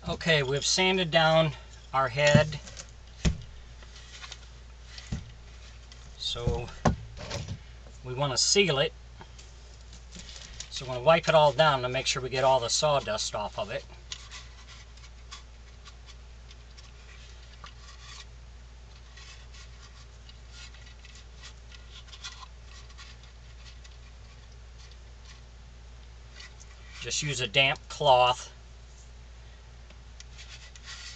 Okay, we've sanded down our head, so we want to seal it. So we're going to wipe it all down to make sure we get all the sawdust off of it. Just use a damp cloth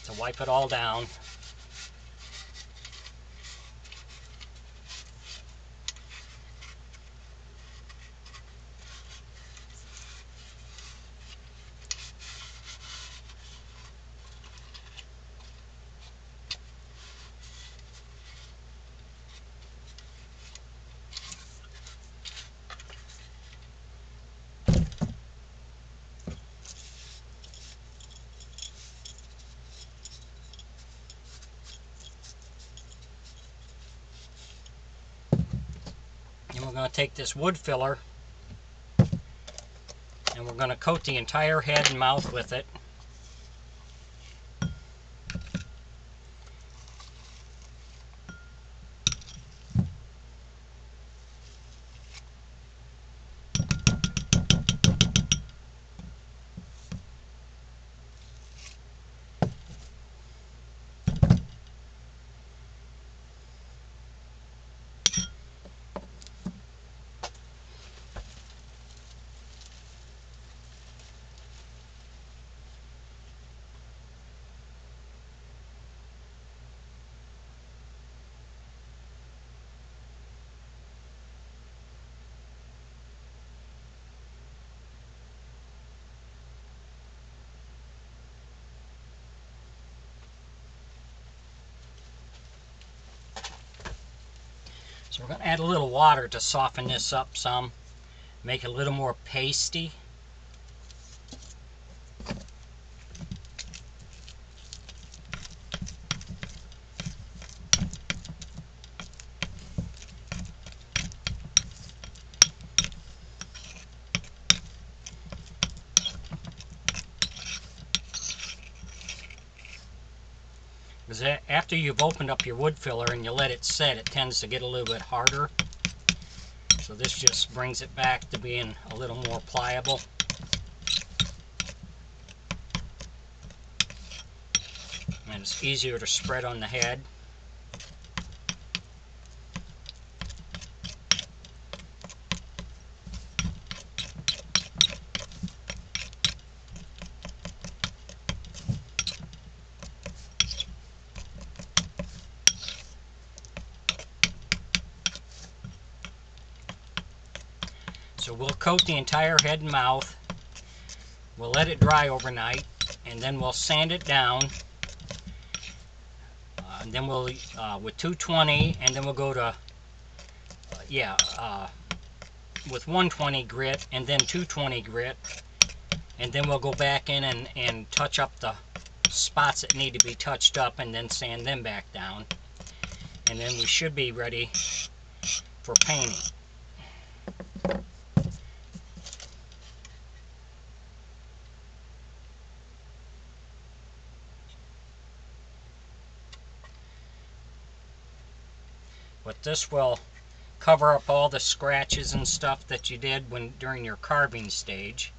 to wipe it all down. And we're going to take this wood filler and we're going to coat the entire head and mouth with it. So we're going to add a little water to soften this up some, make it a little more pasty. Because after you've opened up your wood filler and you let it set, it tends to get a little bit harder. So this just brings it back to being a little more pliable. And it's easier to spread on the head. So we'll coat the entire head and mouth. We'll let it dry overnight, and then we'll sand it down. And then we'll, with 220, and then we'll go to, with 120 grit, and then 220 grit. And then we'll go back in and touch up the spots that need to be touched up, and then sand them back down. And then we should be ready for painting. But this will cover up all the scratches and stuff that you did during your carving stage.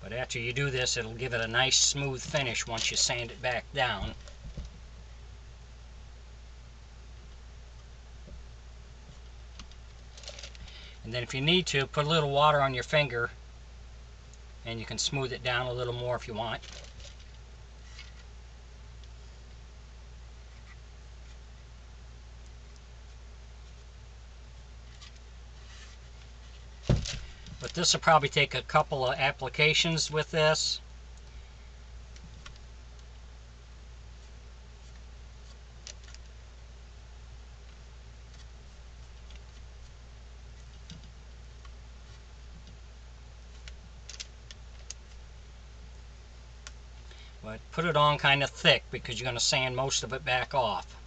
But after you do this, it'll give it a nice smooth finish once you sand it back down. And then if you need to, put a little water on your finger and you can smooth it down a little more if you want. But this will probably take a couple of applications with this. But put it on kind of thick because you're going to sand most of it back off.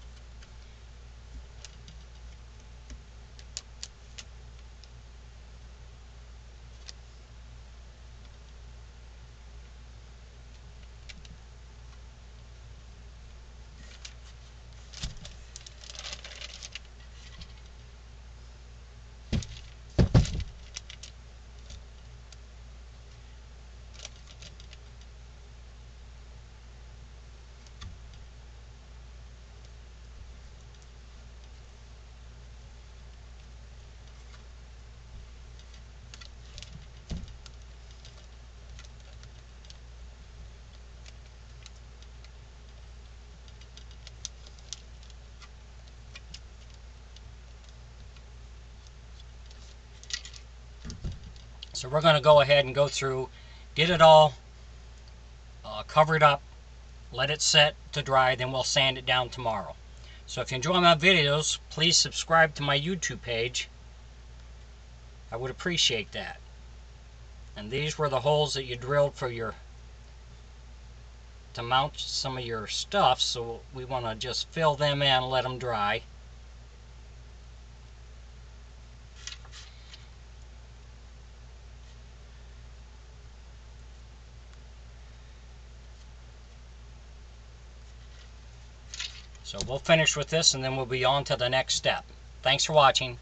So we're going to go ahead and go through, get it all covered up, let it set to dry, then we'll sand it down tomorrow. So if you enjoy my videos, please subscribe to my YouTube page. I would appreciate that. And these were the holes that you drilled for your, to mount some of your stuff, so we want to just fill them in and let them dry. So we'll finish with this and then we'll be on to the next step. Thanks for watching.